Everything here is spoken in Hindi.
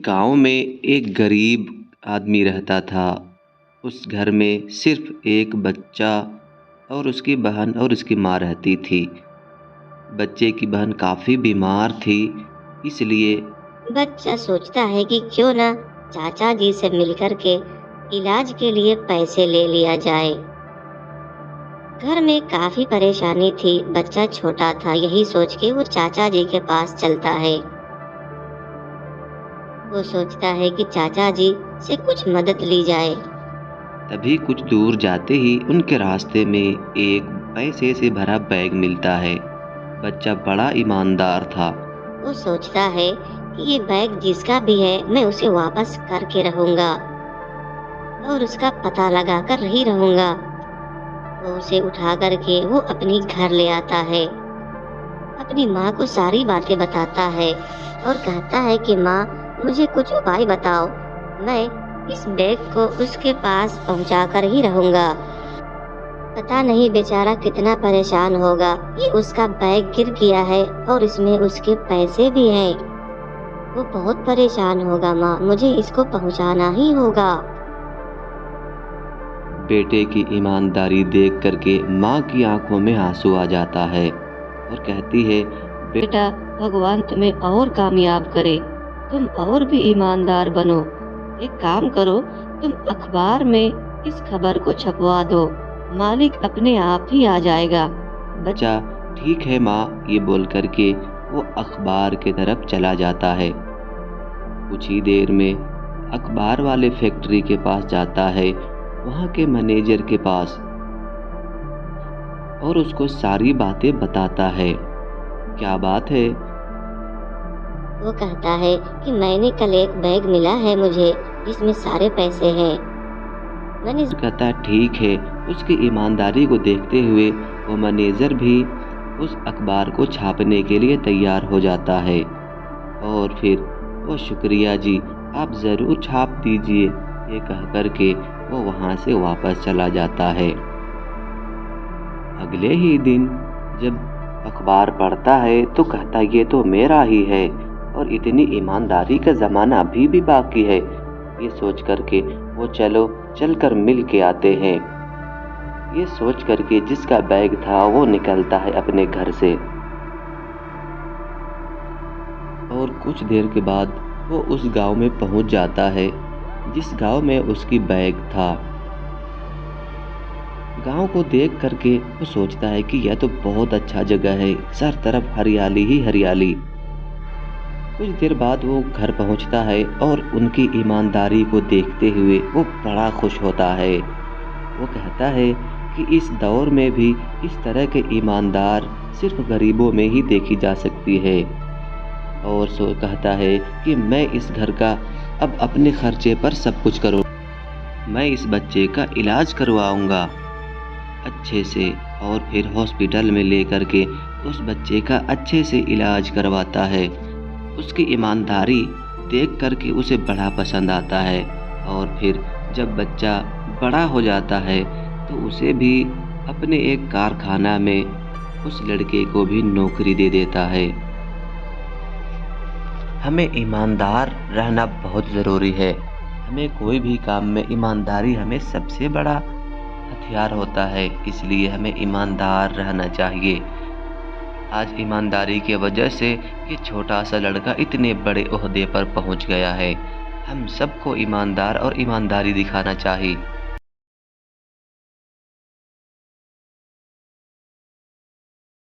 गाँव में एक गरीब आदमी रहता था। उस घर में सिर्फ एक बच्चा और उसकी बहन और उसकी माँ रहती थी। बच्चे की बहन काफ़ी बीमार थी, इसलिए बच्चा सोचता है कि क्यों ना चाचा जी से मिलकर के इलाज के लिए पैसे ले लिया जाए। घर में काफी परेशानी थी, बच्चा छोटा था, यही सोच के वो चाचा जी के पास चलता है। वो सोचता है कि चाचा जी से कुछ मदद ली जाए। तभी कुछ दूर जाते ही उनके रास्ते में एक पैसे से भरा बैग मिलता है। बच्चा बड़ा ईमानदार था। वो सोचता है कि ये बैग जिसका भी है मैं उसे वापस करके रहूंगा और उसका पता लगा कर ही रहूंगा। वो उसे उठा करके वो अपनी घर ले आता है। अपनी माँ को सारी बातें बताता है और कहता है कि माँ, मुझे कुछ उपाय बताओ, मैं इस बैग को उसके पास पहुँचा कर ही रहूंगा। पता नहीं बेचारा कितना परेशान होगा। ये उसका बैग गिर गया है और इसमें उसके पैसे भी हैं। वो बहुत परेशान होगा। माँ, मुझे इसको पहुँचाना ही होगा। बेटे की ईमानदारी देख करके माँ की आंखों में आंसू आ जाता है और कहती है, बेटा, भगवान तुम्हें और कामयाब करे, तुम और भी ईमानदार बनो। एक काम करो, तुम अखबार में इस खबर को छपवा दो, मालिक अपने आप ही आ जाएगा। बच्चा ठीक है माँ, ये बोल करके वो अखबार की तरफ चला जाता है। कुछ ही देर में अखबार वाले फैक्ट्री के पास जाता है, वहाँ के मैनेजर के पास, और उसको सारी बातें बताता है। क्या बात है? वो कहता है कि मैंने कल एक बैग मिला है मुझे, जिसमें सारे पैसे हैं। मैंने कहता है ठीक है। उसकी ईमानदारी को देखते हुए वो मैनेजर भी उस अखबार को छापने के लिए तैयार हो जाता है और फिर वो शुक्रिया जी, आप ज़रूर छाप दीजिए, ये कह कर के वो वहाँ से वापस चला जाता है। अगले ही दिन जब अखबार पढ़ता है तो कहता है ये तो मेरा ही है और इतनी ईमानदारी का ज़माना अभी भी बाकी है। ये सोच करके वो चल कर मिल के आते हैं। ये सोच करके जिसका बैग था वो निकलता है अपने घर से और कुछ देर के बाद वो उस गांव में पहुंच जाता है जिस गांव में उसकी बैग था। गांव को देख करके वो सोचता है कि यह तो बहुत अच्छा जगह है, चारों तरफ हरियाली ही हरियाली। कुछ देर बाद वो घर पहुंचता है और उनकी ईमानदारी को देखते हुए वो बड़ा खुश होता है। वो कहता है कि इस दौर में भी इस तरह के ईमानदार सिर्फ गरीबों में ही देखी जा सकती है, और सो कहता है कि मैं इस घर का अब अपने खर्चे पर सब कुछ करूँ। मैं इस बच्चे का इलाज करवाऊंगा अच्छे से, और फिर हॉस्पिटल में लेकर के उस बच्चे का अच्छे से इलाज करवाता है। उसकी ईमानदारी देख करके उसे बड़ा पसंद आता है, और फिर जब बच्चा बड़ा हो जाता है तो उसे भी अपने एक कारखाना में उस लड़के को भी नौकरी दे देता है। हमें ईमानदार रहना बहुत ज़रूरी है। हमें कोई भी काम में ईमानदारी हमें सबसे बड़ा हथियार होता है, इसलिए हमें ईमानदार रहना चाहिए। आज ईमानदारी की वजह से ये छोटा सा लड़का इतने बड़े ओहदे पर पहुंच गया है। हम सबको ईमानदार और ईमानदारी दिखाना चाहिए।